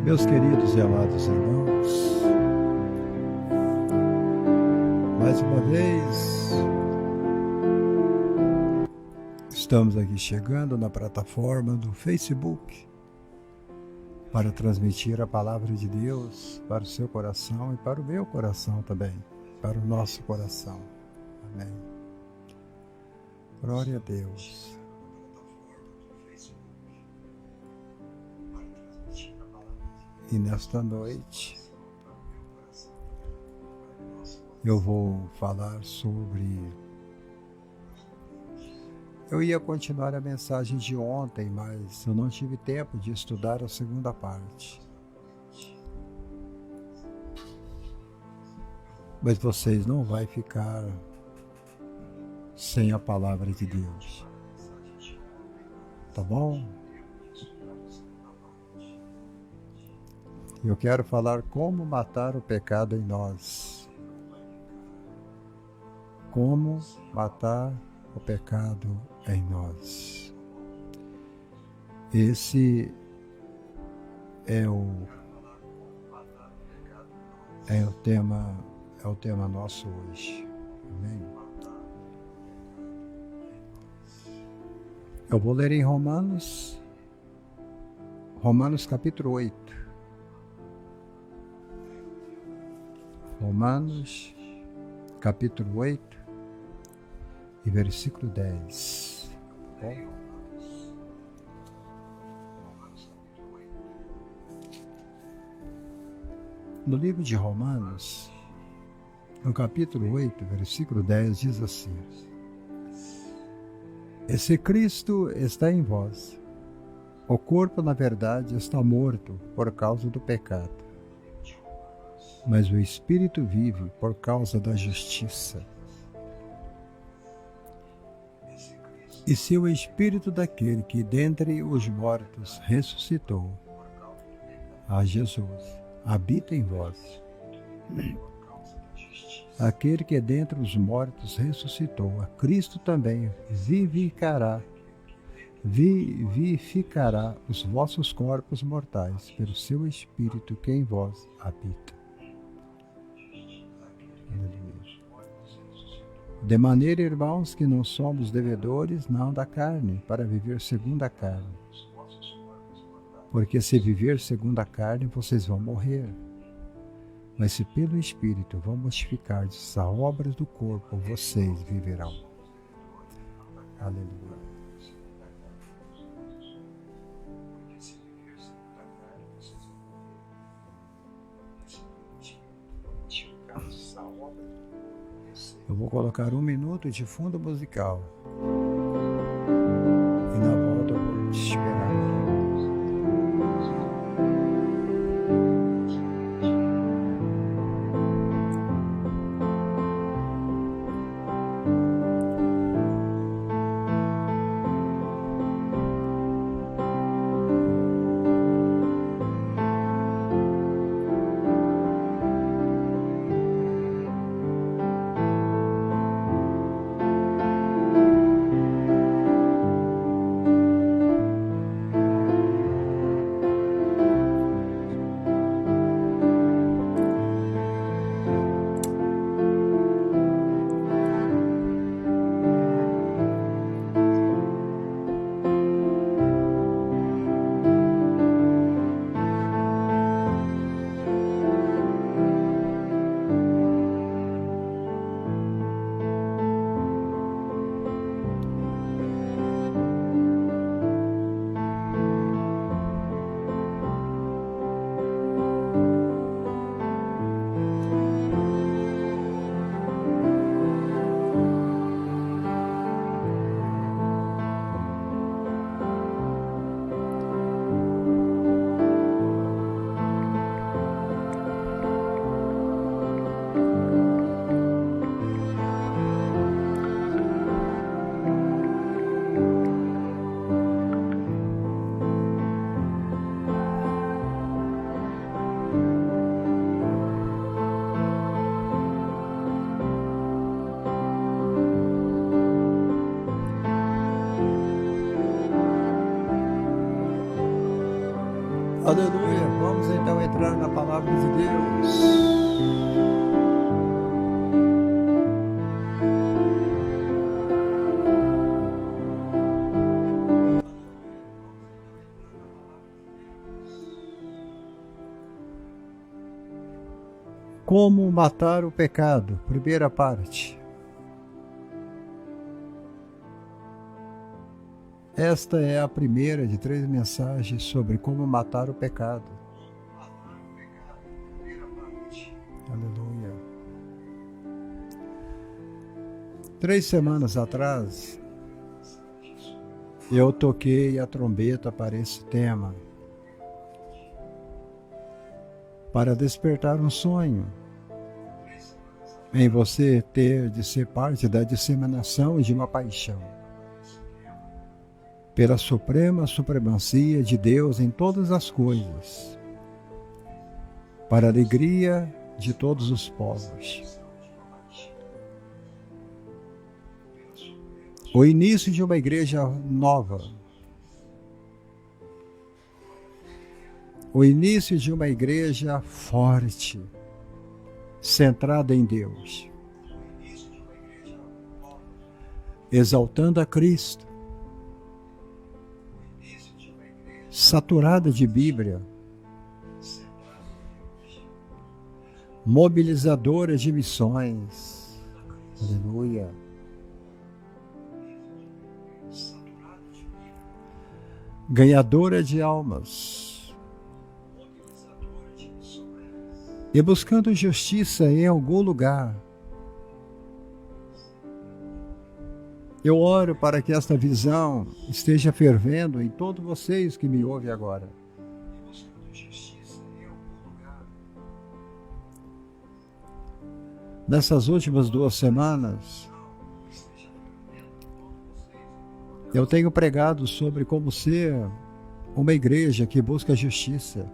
Meus queridos e amados irmãos, mais uma vez estamos aqui chegando na plataforma do Facebook para transmitir a palavra de Deus para o seu coração e para o meu coração também, para o nosso coração. Amém. Glória a Deus. E nesta noite eu vou falar sobre... Eu ia continuar a mensagem de ontem, mas eu não tive tempo de estudar a segunda parte. Mas vocês não vão ficar sem a palavra de Deus. Tá bom? Eu quero falar como matar o pecado em nós. Como matar o pecado em nós. Esse é o tema nosso hoje. Amém? Eu vou ler em Romanos capítulo 8. Romanos, capítulo 8 e versículo 10. Bom? No livro de Romanos, no capítulo 8, versículo 10, diz assim: E se Cristo está em vós, o corpo, na verdade, está morto por causa do pecado, mas o Espírito vive por causa da justiça. E se o Espírito daquele que dentre os mortos ressuscitou a Jesus habita em vós, aquele que dentre os mortos ressuscitou a Cristo também vivificará os vossos corpos mortais pelo seu Espírito que em vós habita. De maneira, irmãos, que não somos devedores, não da carne, para viver segundo a carne. Porque se viver segundo a carne, vocês vão morrer. Mas se pelo Espírito vão mortificar as obras do corpo, vocês viverão. Aleluia. Eu vou colocar 1 minuto de fundo musical. E na volta eu vou te esperar. Aleluia. Vamos então entrar na palavra de Deus. Como matar o pecado, primeira parte. Esta é a primeira de 3 mensagens sobre como matar o pecado. Aleluia. 3 semanas atrás, eu toquei a trombeta para esse tema, para despertar um sonho em você ter de ser parte da disseminação de uma paixão pela suprema supremacia de Deus em todas as coisas, para a alegria de todos os povos. O início de uma igreja nova. O início de uma igreja forte, centrada em Deus, exaltando a Cristo, saturada de Bíblia, mobilizadora de missões. Aleluia. Ganhadora de almas. E buscando justiça em algum lugar. Eu oro para que esta visão esteja fervendo em todos vocês que me ouvem agora. Nessas últimas 2 semanas, eu tenho pregado sobre como ser uma igreja que busca justiça.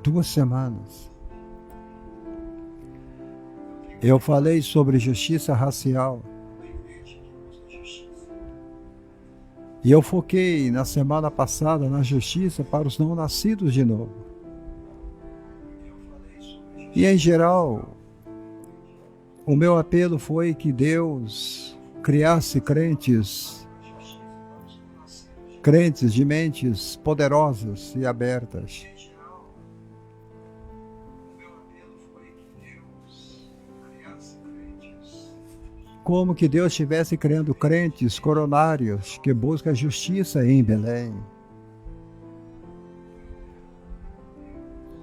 2 semanas. Eu falei sobre justiça racial. E eu foquei na semana passada na justiça para os não nascidos de novo. E em geral, o meu apelo foi que Deus criasse crentes de mentes poderosas e abertas. Como que Deus estivesse criando crentes coronários que buscam justiça em Belém.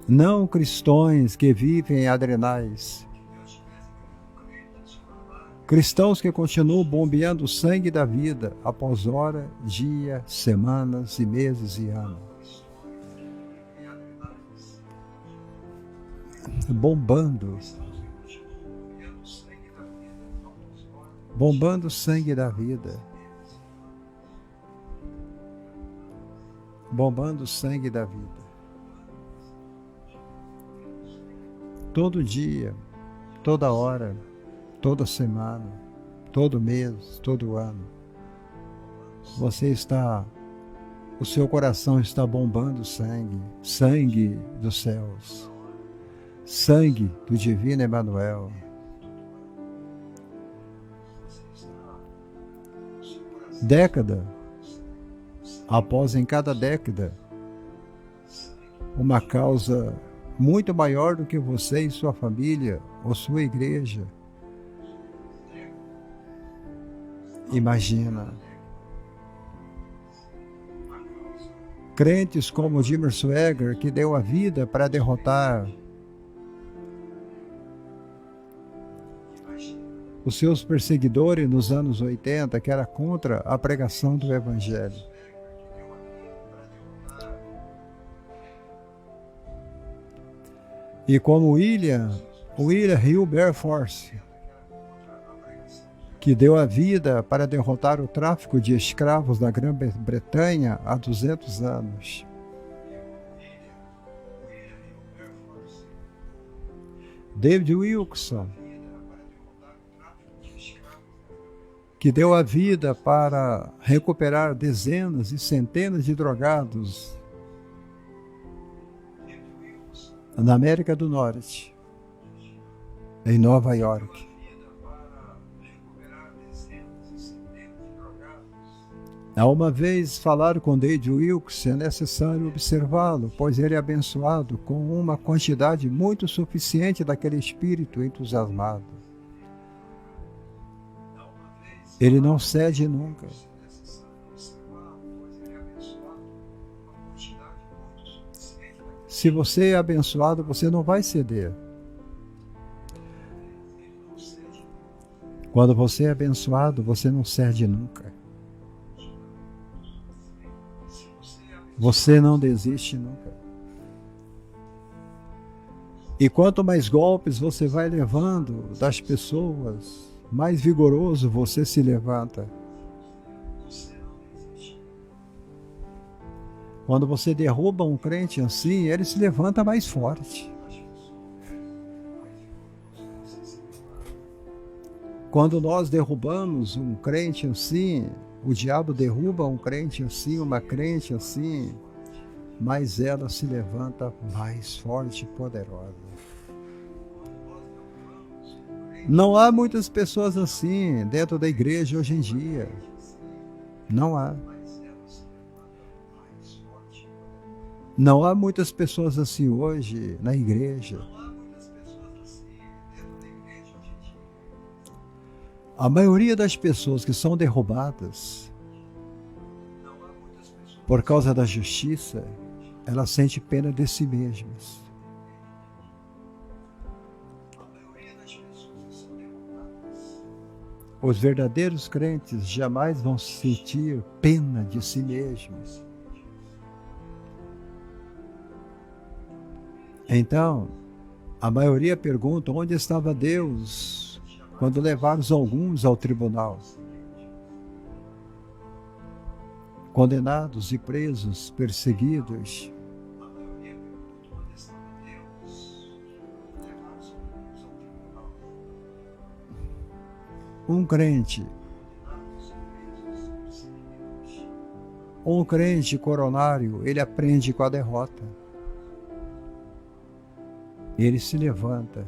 Não cristãos que vivem em adrenais. Cristãos que continuam bombeando o sangue da vida após hora, dia, semanas e meses e anos. Bombando o sangue da vida. Bombando o sangue da vida. Todo dia, toda hora, toda semana, todo mês, todo ano. O seu coração está bombando sangue dos céus, sangue do divino Emmanuel. Década após em cada década, uma causa muito maior do que você e sua família ou sua igreja. Imagina. Crentes como Jimmy Swaggart, que deu a vida para derrotar os seus perseguidores nos anos 80, que era contra a pregação do Evangelho. E como William Wilberforce, que deu a vida para derrotar o tráfico de escravos na Grã-Bretanha há 200 anos. David Wilkerson, que deu a vida para recuperar dezenas e centenas de drogados na América do Norte, em Nova York. Há uma vez falar com David Wilkes é necessário observá-lo, pois ele é abençoado com uma quantidade muito suficiente daquele espírito entusiasmado. Ele não cede nunca. Se você é abençoado, você não vai ceder. Quando você é abençoado, você não cede nunca. Você não desiste nunca. E quanto mais golpes você vai levando das pessoas, mais vigoroso você se levanta. Quando você derruba um crente assim, ele se levanta mais forte. Quando nós derrubamos um crente assim, o diabo derruba um crente assim, uma crente assim, mas ela se levanta mais forte e poderosa. Não há muitas pessoas assim dentro da igreja hoje em dia. Não há. Não há muitas pessoas assim hoje na igreja. A maioria das pessoas que são derrubadas por causa da justiça, ela sente pena de si mesmas. Os verdadeiros crentes jamais vão sentir pena de si mesmos. Então, a maioria pergunta onde estava Deus quando levaram alguns ao tribunal, condenados e presos, perseguidos. Um crente coronário, ele aprende com a derrota. Ele se levanta.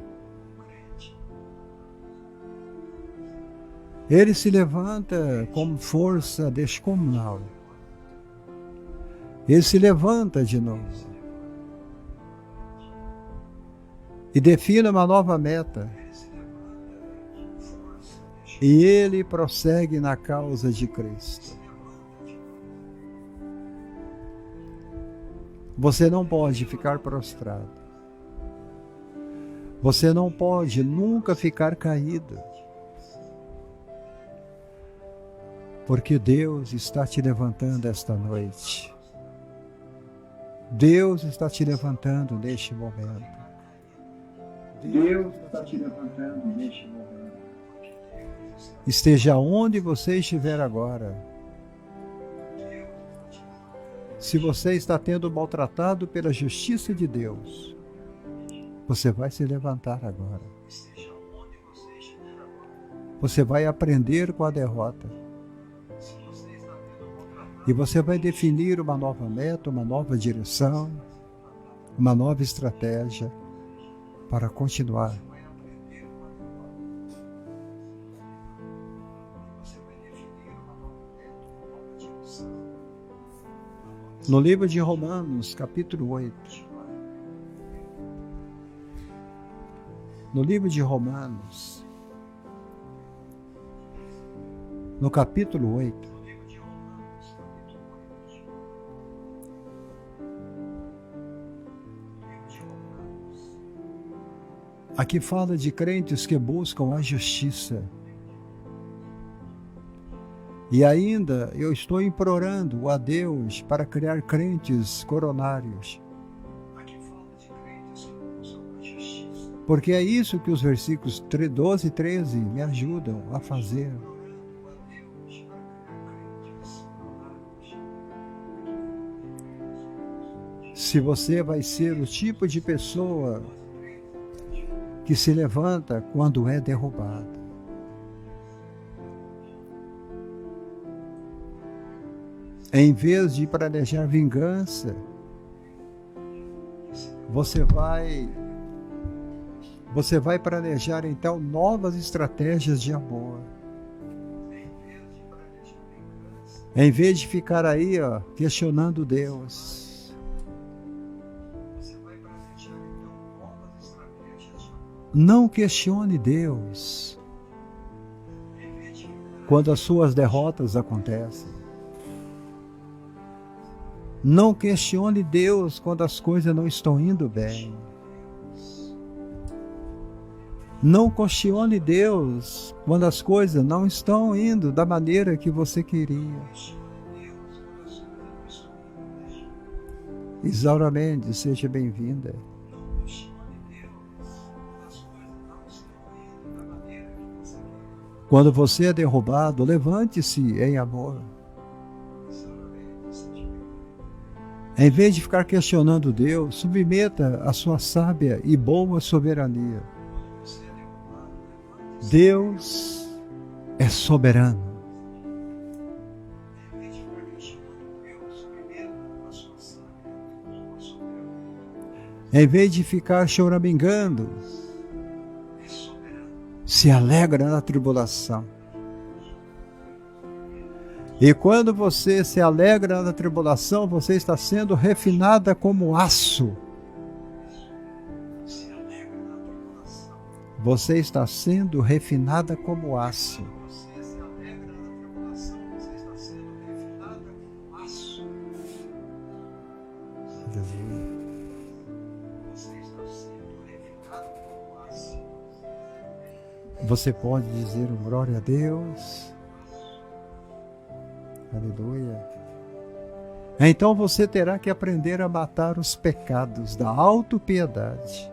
Ele se levanta com força descomunal. Ele se levanta de novo. E define uma nova meta. E ele prossegue na causa de Cristo. Você não pode ficar prostrado. Você não pode nunca ficar caído. Porque Deus está te levantando esta noite. Deus está te levantando neste momento. Deus está te levantando neste momento. Esteja onde você estiver agora. Se você está sendo maltratado pela justiça de Deus, você vai se levantar agora. Você vai aprender com a derrota. E você vai definir uma nova meta, uma nova direção, uma nova estratégia para continuar. No livro de Romanos, capítulo 8. No livro de Romanos, no capítulo 8, aqui fala de crentes que buscam a justiça. E ainda eu estou implorando a Deus para criar crentes coronários. Porque é isso que os versículos 12 e 13 me ajudam a fazer. Se você vai ser o tipo de pessoa que se levanta quando é derrubado. Em vez de planejar vingança, você vai planejar então novas estratégias de amor. Em vez de ficar aí, questionando Deus, não questione Deus quando as suas derrotas acontecem. Não questione Deus quando as coisas não estão indo bem. Não questione Deus quando as coisas não estão indo da maneira que você queria. Isaura Mendes, seja bem-vinda. Quando você é derrubado, levante-se em amor. Em vez de ficar questionando Deus, submeta a sua sábia e boa soberania. Deus é soberano. Em vez de ficar choramingando, se alegra na tribulação. E quando você se alegra na tribulação, você está sendo refinada como aço. Você está sendo refinada como aço. Você pode dizer um glória a Deus. Aleluia. Então você terá que aprender a matar os pecados da autopiedade.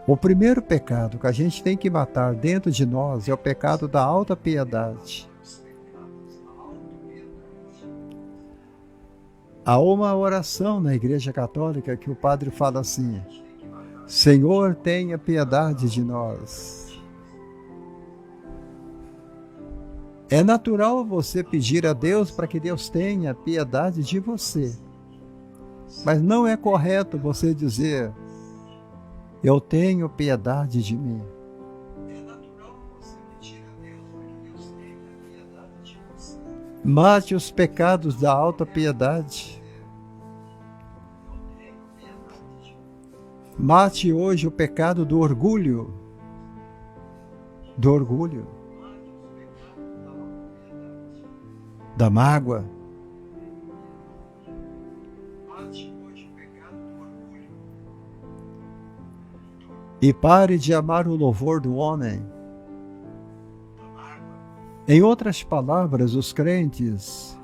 O primeiro pecado que a gente tem que matar dentro de nós é o pecado da alta piedade. Há uma oração na Igreja Católica que o padre fala assim: Senhor, tenha piedade de nós. É natural você pedir a Deus para que Deus tenha piedade de você. Mas não é correto você dizer: eu tenho piedade de mim. É natural você pedir a Deus para que Deus tenha piedade de você. Mate os pecados da alta piedade. Mate hoje o pecado do orgulho. Do orgulho. Da mágoa. E pare de amar o louvor do homem. Em outras palavras, os crentes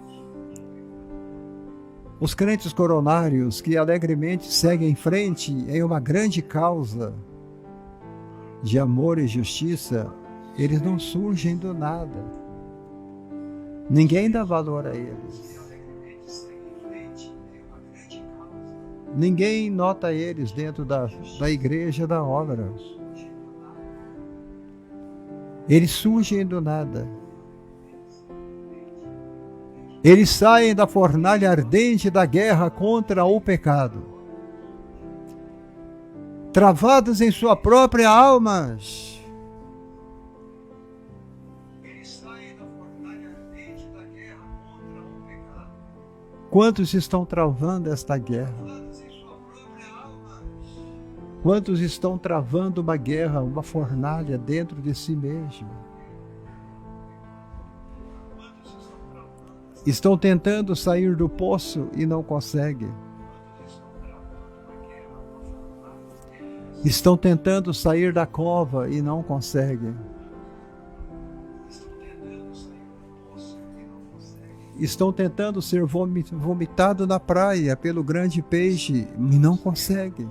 coronários que alegremente seguem em frente em uma grande causa de amor e justiça, eles não surgem do nada. Ninguém dá valor a eles. Ninguém nota eles dentro da igreja da obra. Eles surgem do nada. Eles saem da fornalha ardente da guerra contra o pecado. Travados em sua própria alma. Eles saem da fornalha ardente da guerra contra o pecado. Quantos estão travando esta guerra? Quantos estão travando uma guerra, uma fornalha dentro de si mesmo? Estão tentando sair do poço e não conseguem. Estão tentando sair da cova e não conseguem. Estão tentando ser vomitado na praia pelo grande peixe e não conseguem.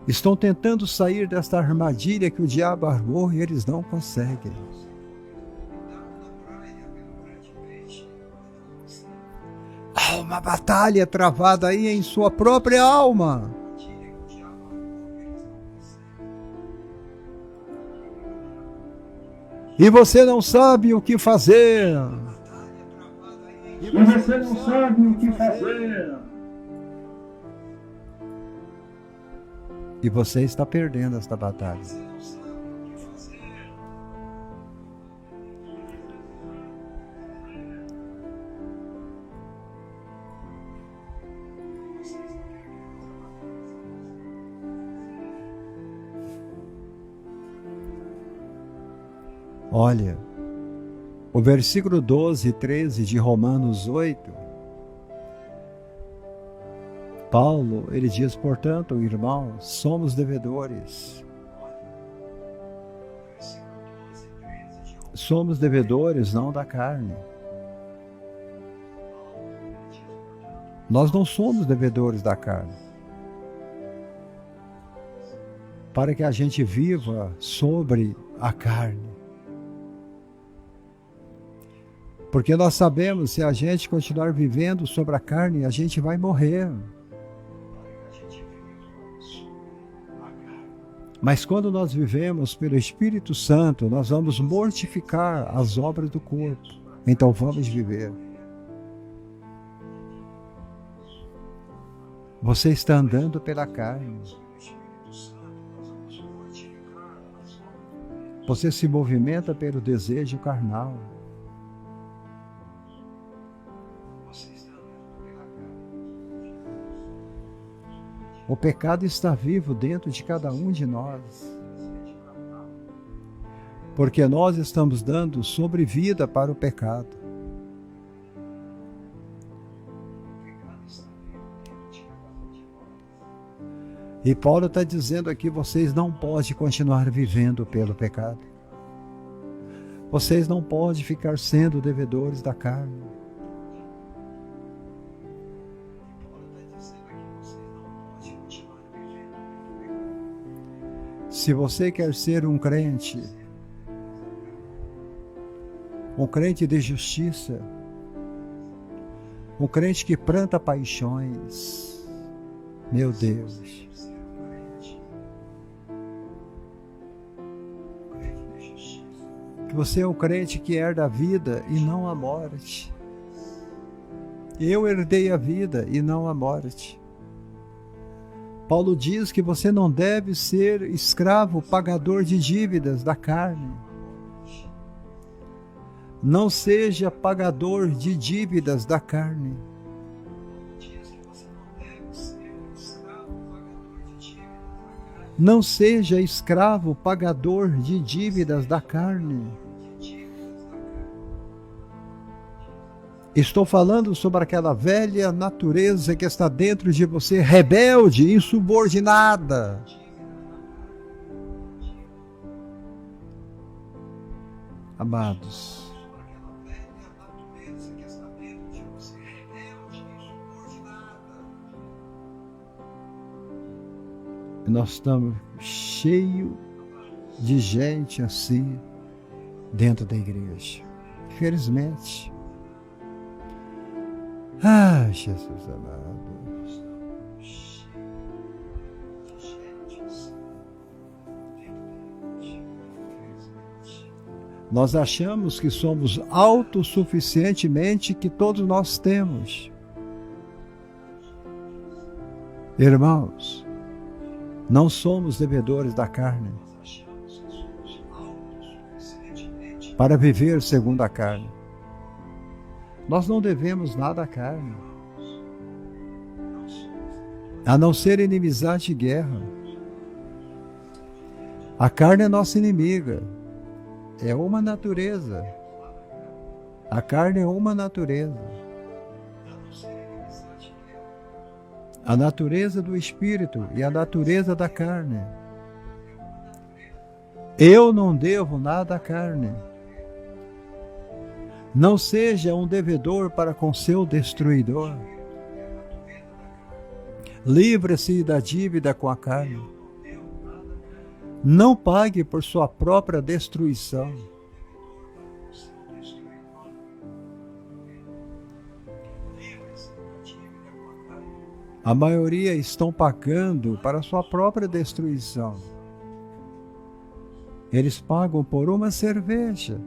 Estão tentando sair desta armadilha que o diabo armou e eles não conseguem. Há uma batalha travada aí em sua própria alma. E você não sabe o que fazer. E você não sabe o que fazer. E você está perdendo esta batalha. Olha, o versículo 12 e 13 de Romanos 8, Paulo, ele diz, portanto, irmãos, somos devedores. Somos devedores, não da carne. Nós não somos devedores da carne. Para que a gente viva sobre a carne. Porque nós sabemos, se a gente continuar vivendo sobre a carne, a gente vai morrer. Mas quando nós vivemos pelo Espírito Santo, nós vamos mortificar as obras do corpo. Então vamos viver. Você está andando pela carne. Você se movimenta pelo desejo carnal. O pecado está vivo dentro de cada um de nós. Porque nós estamos dando sobrevida para o pecado. E Paulo está dizendo aqui, vocês não podem continuar vivendo pelo pecado. Vocês não podem ficar sendo devedores da carne. Se você quer ser um crente de justiça, um crente que planta paixões, meu Deus, que você é um crente que herda a vida e não a morte. Eu herdei a vida e não a morte. Paulo diz que você não deve ser escravo, pagador de dívidas da carne. Não seja pagador de dívidas da carne. Não seja escravo, pagador de dívidas da carne. Estou falando sobre aquela velha natureza que está dentro de você, rebelde, insubordinada. Amados, nós estamos cheios de gente assim dentro da igreja. Infelizmente. Ah, Jesus amado. Nós achamos que somos autossuficientemente, que todos nós temos. Irmãos, não somos devedores da carne para viver segundo a carne. Nós não devemos nada à carne, a não ser inimizade e guerra. A carne é nossa inimiga, é uma natureza. A carne é uma natureza. A natureza do espírito e a natureza da carne. Eu não devo nada à carne. Não seja um devedor para com seu destruidor. Livre-se da dívida com a carne. Não pague por sua própria destruição. A maioria estão pagando para sua própria destruição. Eles pagam por uma cerveja.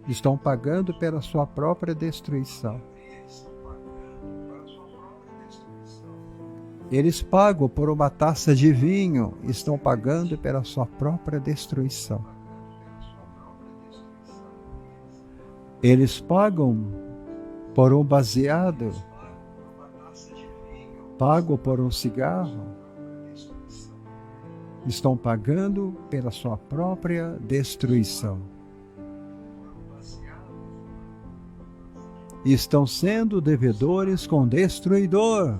Estão pagando pela sua própria destruição. Eles pagam por uma taça de vinho. Estão pagando pela sua própria destruição. Eles pagam por um baseado. Pagam por um cigarro. Estão pagando pela sua própria destruição. Estão sendo devedores com o destruidor.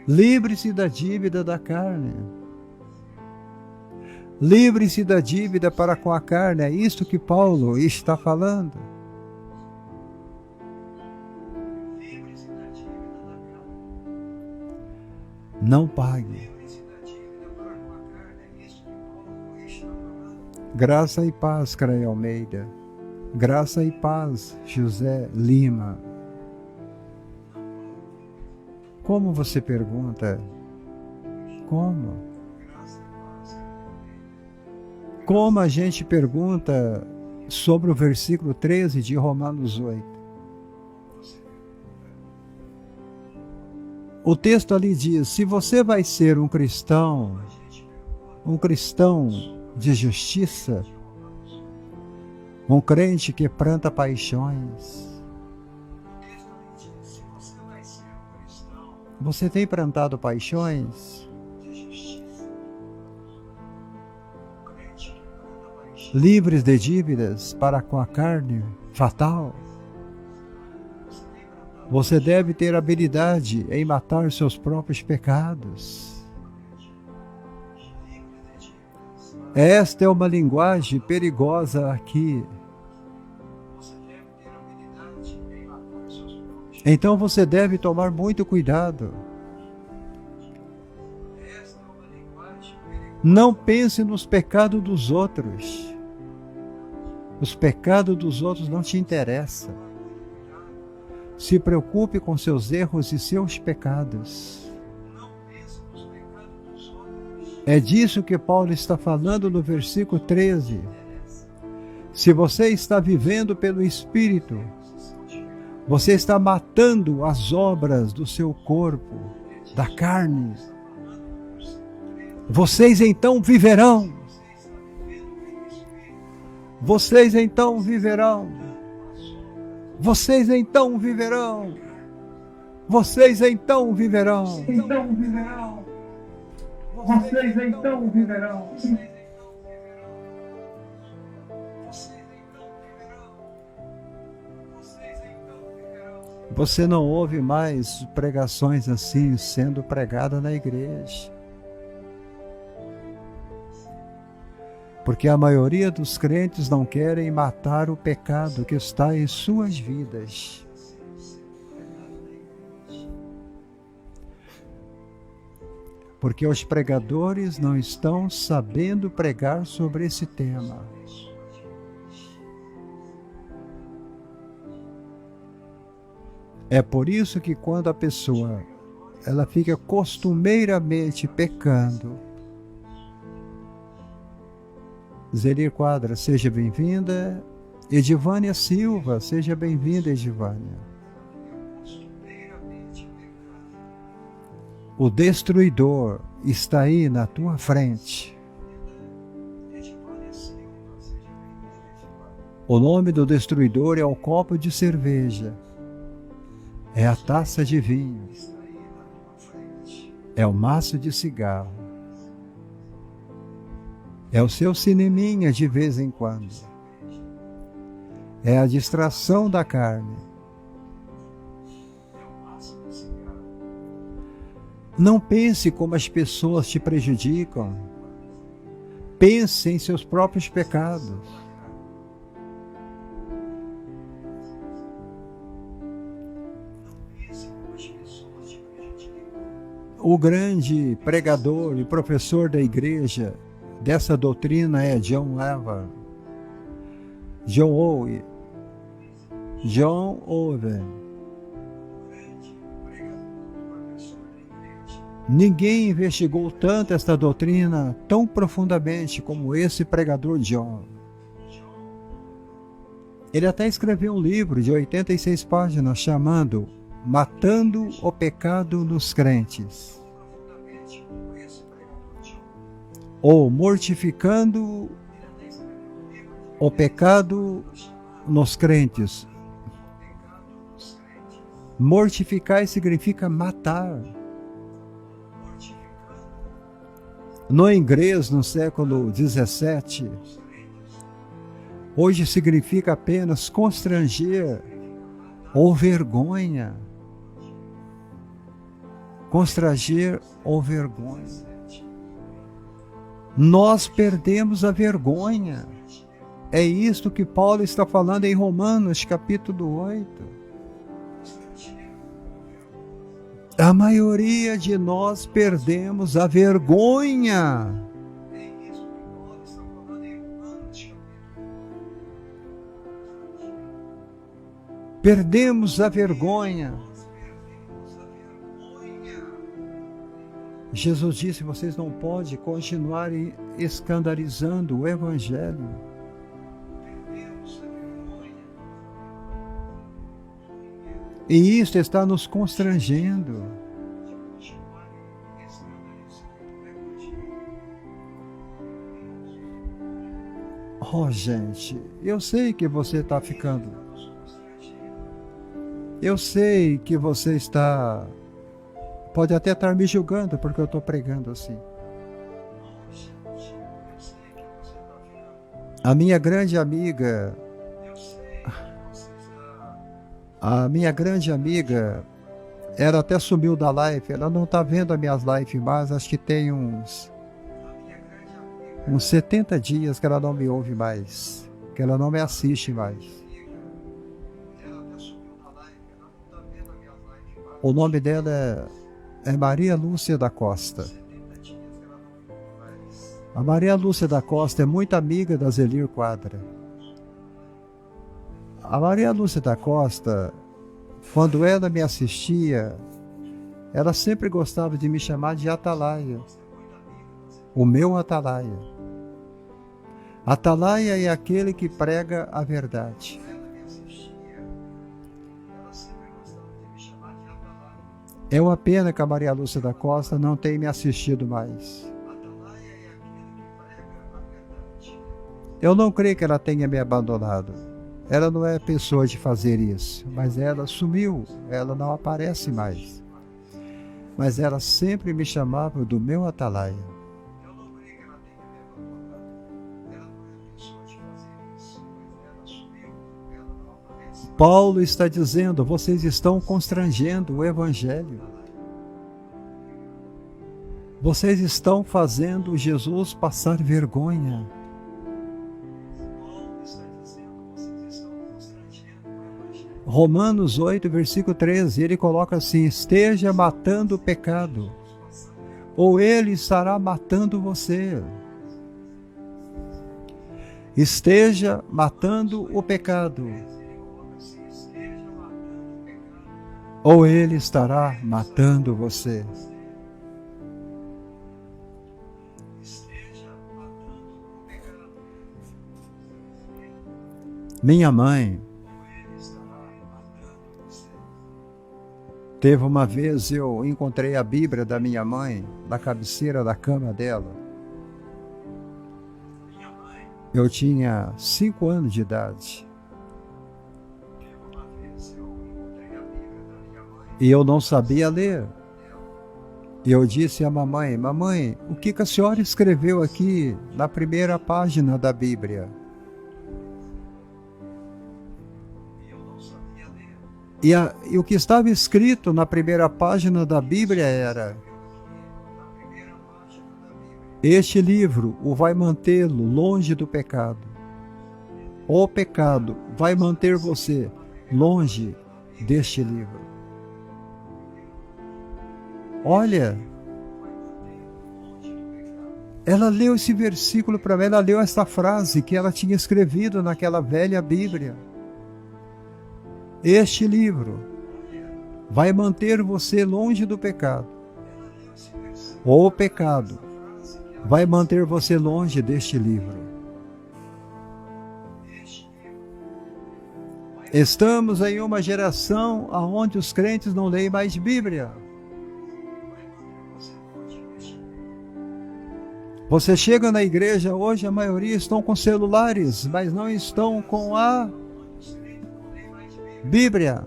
Livre-se da dívida da carne. Livre-se da dívida para com a carne. É isto que Paulo está falando. Não pague. Graça e paz, Craia Almeida. Graça e paz, José Lima. Como você pergunta? Como? Como a gente pergunta sobre o versículo 13 de Romanos 8? O texto ali diz, se você vai ser um cristão de justiça, um crente que planta paixões, você tem plantado paixões? Livres de dívidas para com a carne fatal? Você deve ter habilidade em matar seus próprios pecados. Esta é uma linguagem perigosa aqui. Então você deve tomar muito cuidado. Não pense nos pecados dos outros. Os pecados dos outros não te interessam. Se preocupe com seus erros e seus pecados. É disso que Paulo está falando no versículo 13. Se você está vivendo pelo Espírito, você está matando as obras do seu corpo, da carne. Vocês então viverão. Vocês então viverão. Vocês então viverão. Vocês então viverão. Então viverão. Vocês então viverão. Você não ouve mais pregações assim sendo pregadas na igreja. Porque a maioria dos crentes não querem matar o pecado que está em suas vidas. Porque os pregadores não estão sabendo pregar sobre esse tema. É por isso que quando a pessoa ela fica costumeiramente pecando, Zelir Quadra, seja bem-vinda. Edivânia Silva, seja bem-vinda, Edivânia. O destruidor está aí na tua frente. O nome do destruidor é o copo de cerveja. É a taça de vinho. É o maço de cigarro. É o seu cineminha de vez em quando. É a distração da carne. Não pense como as pessoas te prejudicam. Pense em seus próprios pecados. O grande pregador e professor da igreja dessa doutrina é John Owen. Ninguém investigou tanto esta doutrina tão profundamente como esse pregador John. Ele até escreveu um livro de 86 páginas chamado Matando o Pecado nos Crentes, ou Mortificando o Pecado nos Crentes. Mortificar significa matar. No inglês, no século 17, hoje significa apenas constranger ou vergonha. Constranger ou vergonha. Nós perdemos a vergonha. É isto que Paulo está falando em Romanos, capítulo 8. A maioria de nós perdemos a vergonha. Perdemos a vergonha. Jesus disse: vocês não podem continuar escandalizando o Evangelho. E isto está nos constrangendo. Oh, gente, eu sei que você está ficando. Eu sei que você está... Pode até estar me julgando porque eu estou pregando assim. A minha grande amiga... ela até sumiu da live, ela não está vendo as minhas lives mais, acho que tem uns 70 dias que ela não me ouve mais, que ela não me assiste mais. O nome dela é Maria Lúcia da Costa. A Maria Lúcia da Costa é muito amiga da Zelir Quadra. A Maria Lúcia da Costa, quando ela me assistia, ela sempre gostava de me chamar de Atalaia. O meu Atalaia. Atalaia é aquele que prega a verdade. É uma pena que a Maria Lúcia da Costa não tenha me assistido mais. Eu não creio que ela tenha me abandonado. Ela não é pessoa de fazer isso, mas ela sumiu, ela não aparece mais. Mas ela sempre me chamava do meu Atalaia. Paulo está dizendo: vocês estão constrangendo o Evangelho. Vocês estão fazendo Jesus passar vergonha. Romanos 8, versículo 13, ele coloca assim: esteja matando o pecado, ou ele estará matando você. Esteja matando o pecado, ou ele estará matando você. Minha mãe, teve uma vez eu encontrei a Bíblia da minha mãe na cabeceira da cama dela. Eu tinha 5 anos de idade. E eu não sabia ler. E eu disse à mamãe: mamãe, o que a senhora escreveu aqui na primeira página da Bíblia? E o que estava escrito na primeira página da Bíblia era: este livro o vai mantê-lo longe do pecado. O pecado vai manter você longe deste livro. Olha, ela leu esse versículo para mim, ela leu essa frase que ela tinha escrevido naquela velha Bíblia. Este livro vai manter você longe do pecado. ou o pecado vai manter você longe deste livro. Estamos em uma geração onde os crentes não leem mais Bíblia. Você chega na igreja hoje, a maioria estão com celulares, mas não estão com a Bíblia.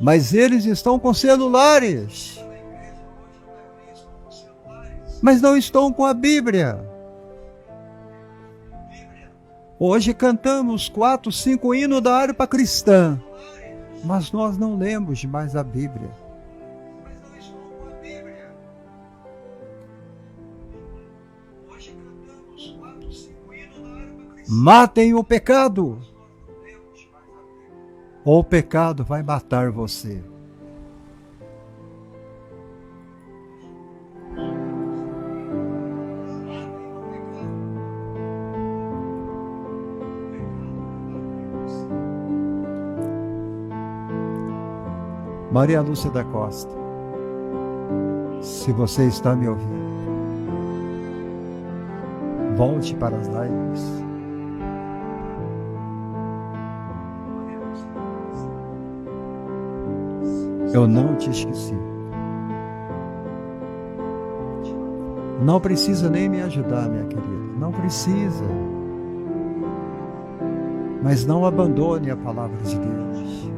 Mas eles estão com celulares, mas não estão com a Bíblia. Hoje cantamos 4, 5 hinos da harpa cristã, mas nós não lemos mais a Bíblia. Matem o pecado, ou o pecado vai matar você. Maria Lúcia da Costa, se você está me ouvindo, volte para as lives. Eu não te esqueci. Não precisa nem me ajudar, minha querida. Não precisa. Mas não abandone a palavra de Deus.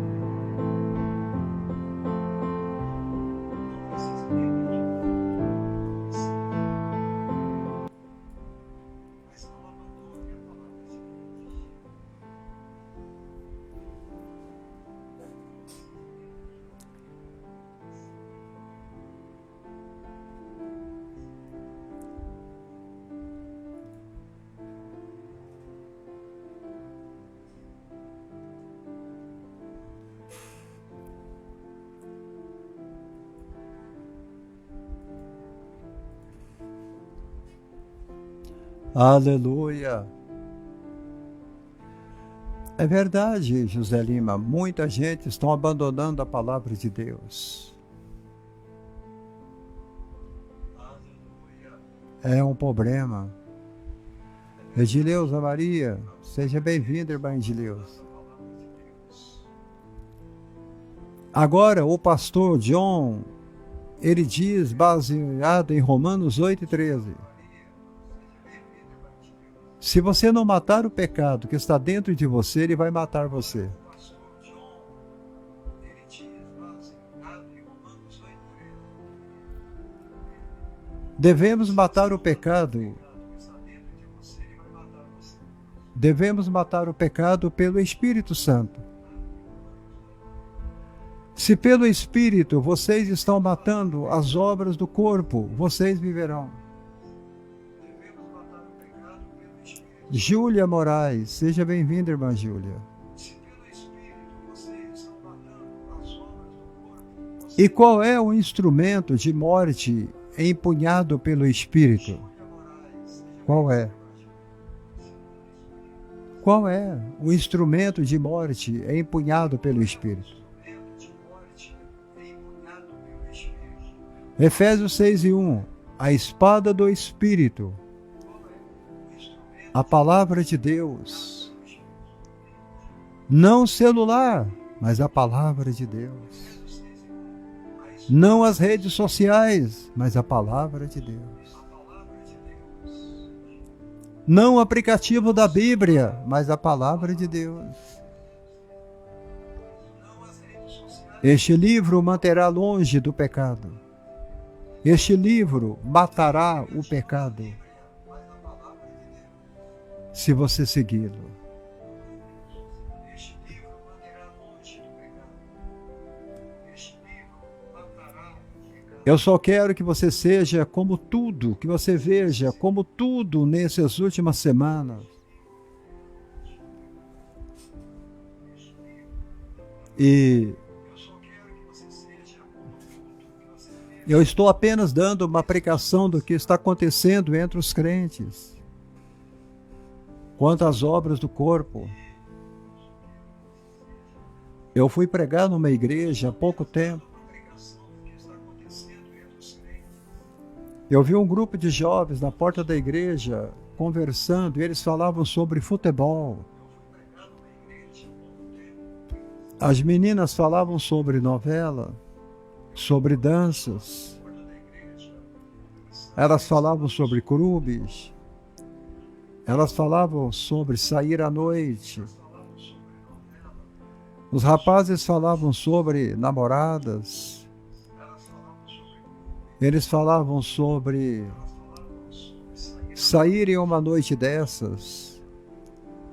Aleluia! É verdade, José Lima, muita gente está abandonando a palavra de Deus. É um problema. Edileuza Maria, seja bem-vinda, irmã Edileuza. Agora, o pastor John, ele diz, baseado em Romanos 8:13, se você não matar o pecado que está dentro de você, ele vai matar você. Devemos matar o pecado. Devemos matar o pecado pelo Espírito Santo. Se pelo Espírito vocês estão matando as obras do corpo, vocês viverão. Júlia Moraes, seja bem-vinda, irmã Júlia. E qual é o instrumento de morte empunhado pelo Espírito? Qual é? Qual é o instrumento de morte empunhado pelo Espírito? Efésios 6:1, a espada do Espírito. A palavra de Deus. Não o celular, mas a palavra de Deus. Não as redes sociais, mas a palavra de Deus. Não o aplicativo da Bíblia, mas a palavra de Deus. Este livro o manterá longe do pecado. Este livro matará o pecado, se você segui-lo. Eu só quero que você seja como tudo, que você veja como tudo nessas últimas semanas. E eu estou apenas dando uma aplicação do que está acontecendo entre os crentes. Quanto às obras do corpo, eu fui pregar numa igreja há pouco tempo Eu vi um grupo de jovens na porta da igreja conversando e eles falavam sobre futebol. As meninas falavam sobre novela, sobre danças. Elas falavam sobre clubes. Elas falavam sobre sair à noite. Os rapazes falavam sobre namoradas. Eles falavam sobre sair em uma noite dessas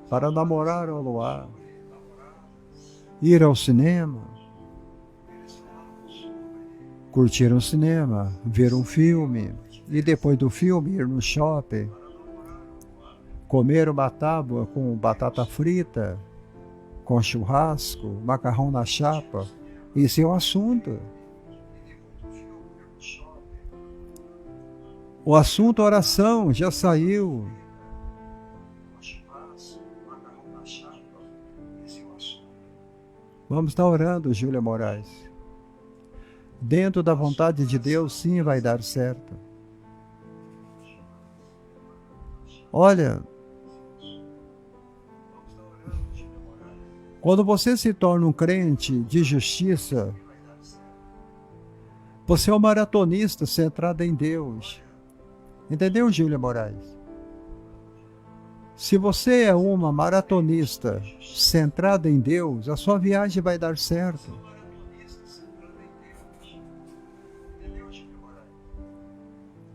para namorar ao luar, ir ao cinema, curtir um cinema, ver um filme e depois do filme ir no shopping, comer uma tábua com batata frita, com churrasco, macarrão na chapa. Esse é o assunto. O assunto oração já saiu. Vamos estar orando, Júlia Moraes. Dentro da vontade de Deus, sim, vai dar certo. Olha, quando você se torna um crente de justiça, você é um maratonista centrado em Deus. Entendeu, Júlia Moraes? Se você é uma maratonista centrada em Deus, a sua viagem vai dar certo.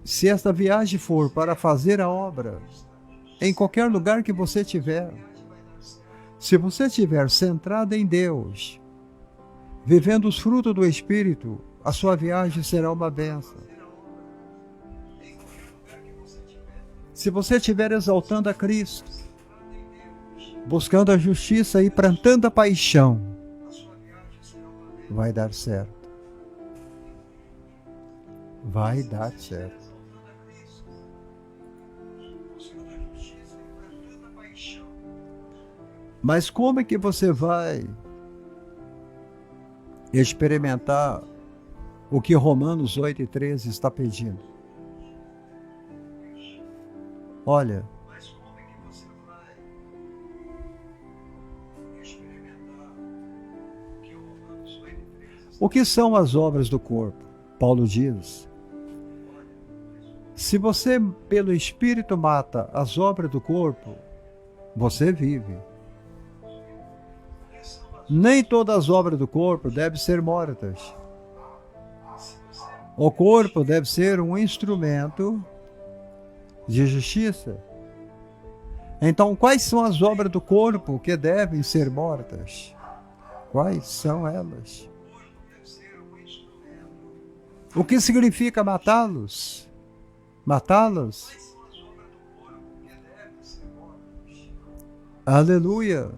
Se esta viagem for para fazer a obra, em qualquer lugar que você estiver, se você estiver centrada em Deus, vivendo os frutos do Espírito, a sua viagem será uma bênção. Se você estiver exaltando a Cristo, buscando a justiça e plantando a paixão, vai dar certo. Vai dar certo. Mas como é que você vai experimentar o que Romanos 8:13 está pedindo? Olha, o que são as obras do corpo? Paulo diz: se você pelo Espírito mata as obras do corpo, você vive. Nem todas as obras do corpo devem ser mortas. O corpo deve ser um instrumento de justiça. Então, quais são as obras do corpo que devem ser mortas? Quais são elas? O que significa matá-los? Matá-los? Aleluia!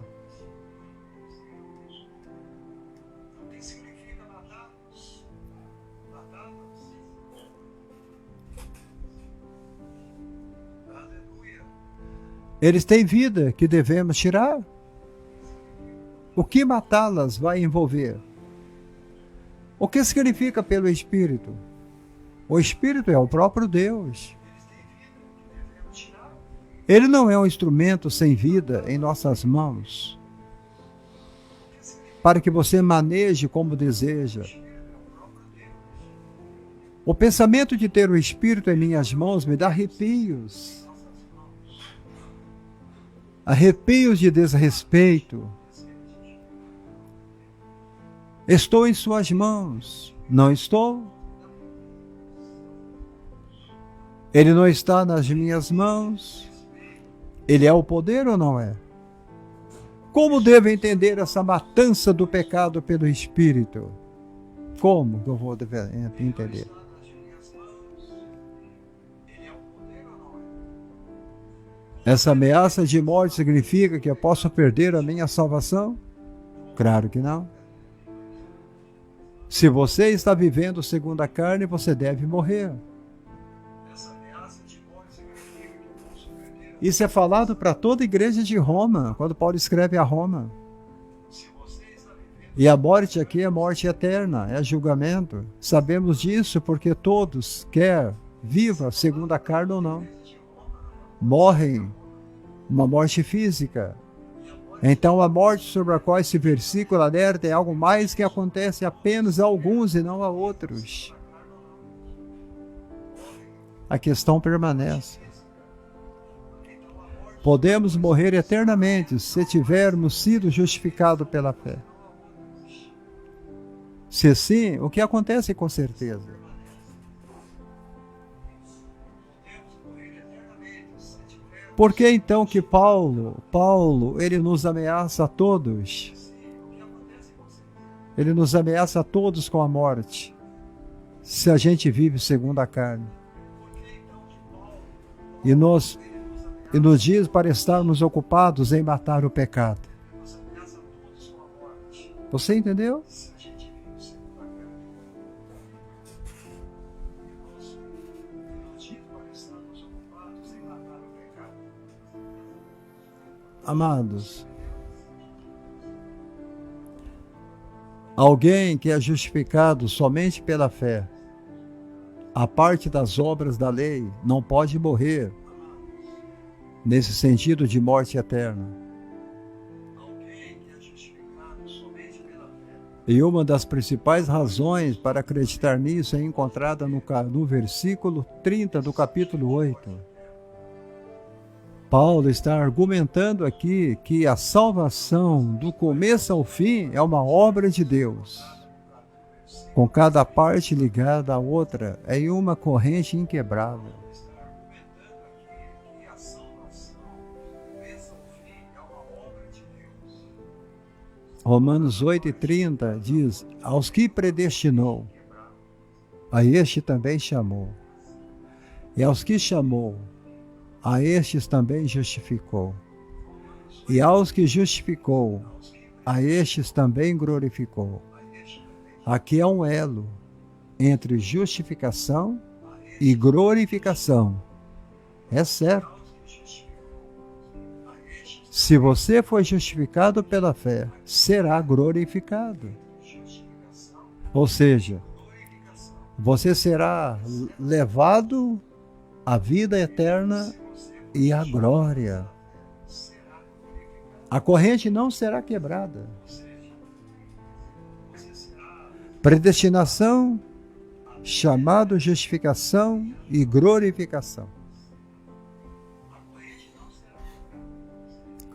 Eles têm vida que devemos tirar. O que matá-las vai envolver? O que significa pelo Espírito? O Espírito é o próprio Deus. Ele não é um instrumento sem vida em nossas mãos, para que você maneje como deseja. O pensamento de ter o Espírito em minhas mãos me dá arrepios. Arrepios de desrespeito. Estou em suas mãos. Não estou? Ele não está nas minhas mãos. Ele é o poder ou não é? Como devo entender essa matança do pecado pelo Espírito? Como eu vou entender? Essa ameaça de morte significa que eu posso perder a minha salvação? Claro que não. Se você está vivendo segundo a carne, você deve morrer. Isso é falado para toda a igreja de Roma, quando Paulo escreve a Roma. E a morte aqui é morte eterna, é julgamento. Sabemos disso porque todos, quer viva segundo a carne ou não. Morrem uma morte física. Então a morte sobre a qual esse versículo alerta é algo mais que acontece apenas a alguns e não a outros. A questão permanece. Podemos morrer eternamente se tivermos sido justificados pela fé. Se sim, o que acontece com certeza? Por que então que Paulo, ele nos ameaça a todos? Ele nos ameaça a todos com a morte, se a gente vive segundo a carne. E nos diz para estarmos ocupados em matar o pecado. Você entendeu? Amados, alguém que é justificado somente pela fé, a parte das obras da lei, não pode morrer nesse sentido de morte eterna. E uma das principais razões para acreditar nisso é encontrada no versículo 30 do capítulo 8. Paulo está argumentando aqui que a salvação do começo ao fim é uma obra de Deus, com cada parte ligada à outra em uma corrente inquebrável. Romanos 8:30 diz: aos que predestinou, a este também chamou, e aos que chamou, a estes também justificou. E aos que justificou, a estes também glorificou. Aqui é um elo entre justificação e glorificação. É certo. Se você foi justificado pela fé, será glorificado. Ou seja, você será levado à vida eterna e a glória. A corrente não será quebrada. Predestinação, chamado justificação e glorificação.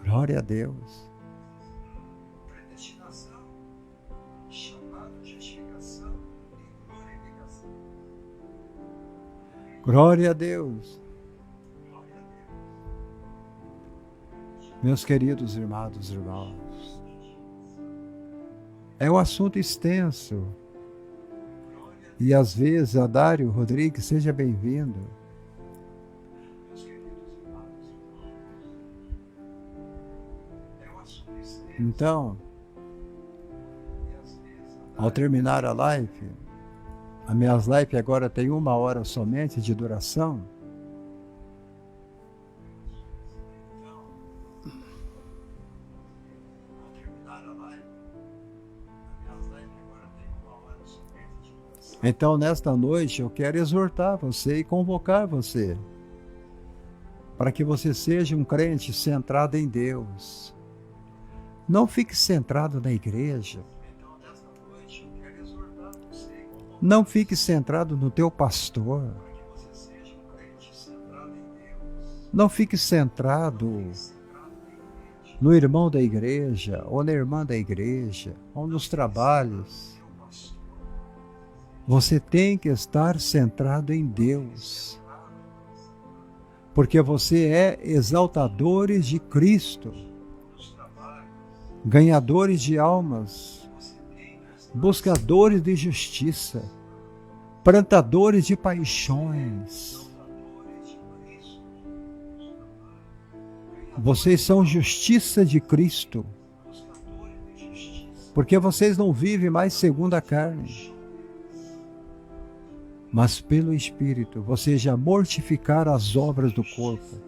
Glória a Deus. Predestinação, chamado justificação e glorificação. Glória a Deus. Meus queridos irmãos, é um assunto extenso e às vezes, Adário Rodrigues, seja bem-vindo. Então, ao terminar a live, as minhas lives agora têm 1 hora somente de duração. Então, nesta noite, eu quero exortar você e convocar você para que você seja um crente centrado em Deus. Não fique centrado na igreja. Não fique centrado no teu pastor. Não fique centrado no irmão da igreja, ou na irmã da igreja, ou nos trabalhos. Você tem que estar centrado em Deus, porque você é exaltadores de Cristo, ganhadores de almas, buscadores de justiça, plantadores de paixões. Vocês são justiça de Cristo, porque vocês não vivem mais segundo a carne, mas pelo Espírito. Vocês já mortificaram as obras do corpo,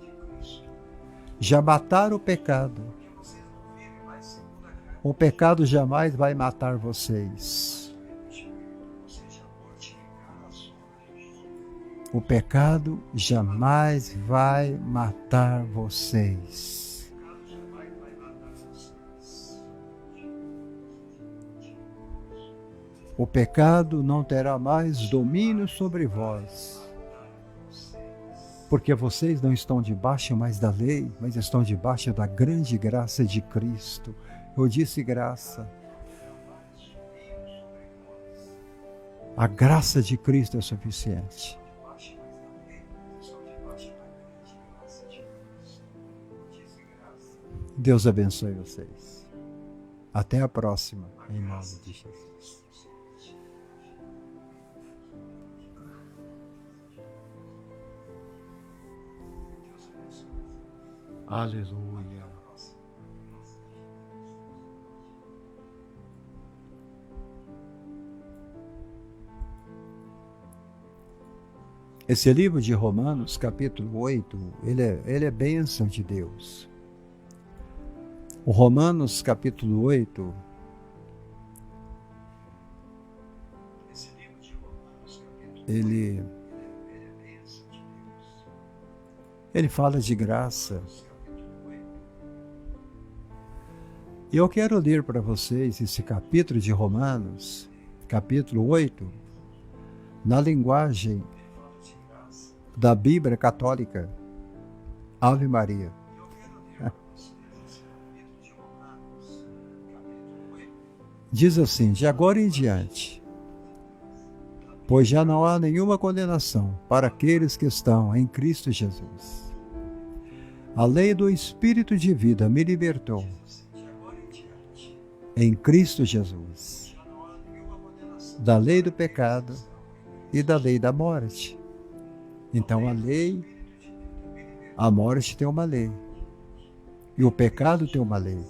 já mataram o pecado. O pecado jamais vai matar vocês. O pecado jamais vai matar vocês. O pecado não terá mais domínio sobre vós. Porque vocês não estão debaixo mais da lei, mas estão debaixo da grande graça de Cristo. Eu disse graça. A graça de Cristo é suficiente. Deus abençoe vocês. Até a próxima, em nome de Jesus. Aleluia. Esse livro de Romanos, capítulo 8, ele é bênção de Deus. O Romanos, capítulo 8, ele fala de graça. E eu quero ler para vocês esse capítulo de Romanos, capítulo 8, na linguagem da Bíblia Católica, Ave Maria. Diz assim: de agora em diante, pois já não há nenhuma condenação para aqueles que estão em Cristo Jesus. A lei do Espírito de vida me libertou em Cristo Jesus da lei do pecado e da lei da morte. Então a morte tem uma lei e o pecado tem uma lei.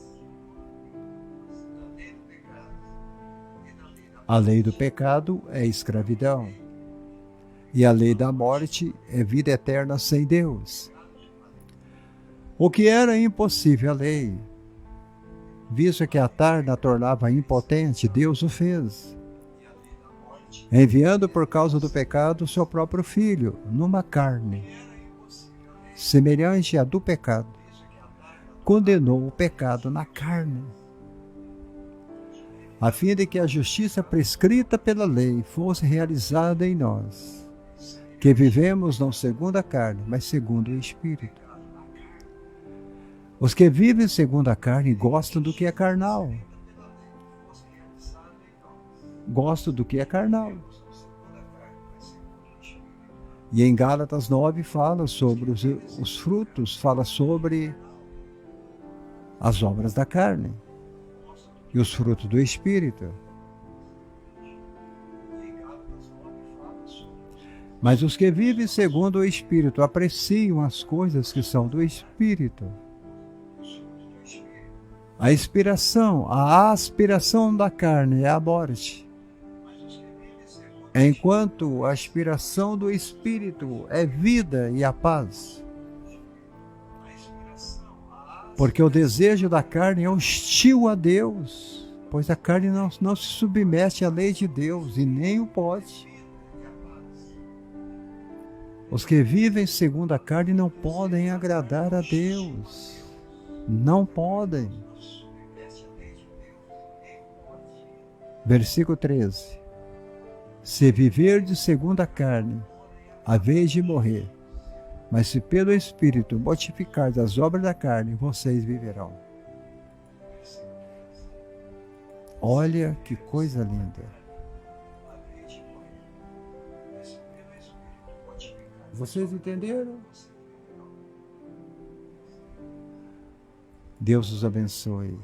A lei do pecado é escravidão e a lei da morte é vida eterna sem Deus. O que era impossível à lei, visto que a carne a tornava impotente, Deus o fez, enviando por causa do pecado o seu próprio Filho, numa carne semelhante à do pecado. Condenou o pecado na carne, a fim de que a justiça prescrita pela lei fosse realizada em nós, que vivemos não segundo a carne, mas segundo o Espírito. Os que vivem segundo a carne gostam do que é carnal. Gostam do que é carnal. E em Gálatas 9 fala sobre os frutos, fala sobre as obras da carne e os frutos do Espírito. Mas os que vivem segundo o Espírito apreciam as coisas que são do Espírito. A aspiração da carne é a morte, enquanto a aspiração do Espírito é vida e a paz. Porque o desejo da carne é hostil a Deus, pois a carne não se submete à lei de Deus e nem o pode. Os que vivem segundo a carne não podem agradar a Deus. Não podem. Versículo 13. Se viverdes segundo a carne, haveis de morrer. Mas se pelo Espírito mortificardes as obras da carne, vocês viverão. Olha que coisa linda. Vocês entenderam? Deus os abençoe.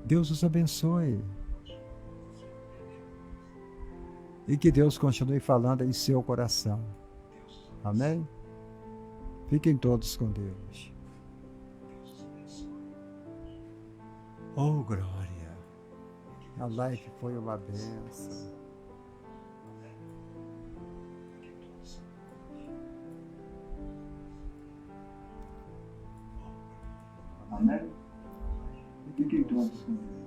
Deus os abençoe. E que Deus continue falando em seu coração. Amém? Fiquem todos com Deus. Oh, glória! A live foi uma bênção. Amém? Fiquem todos com Deus.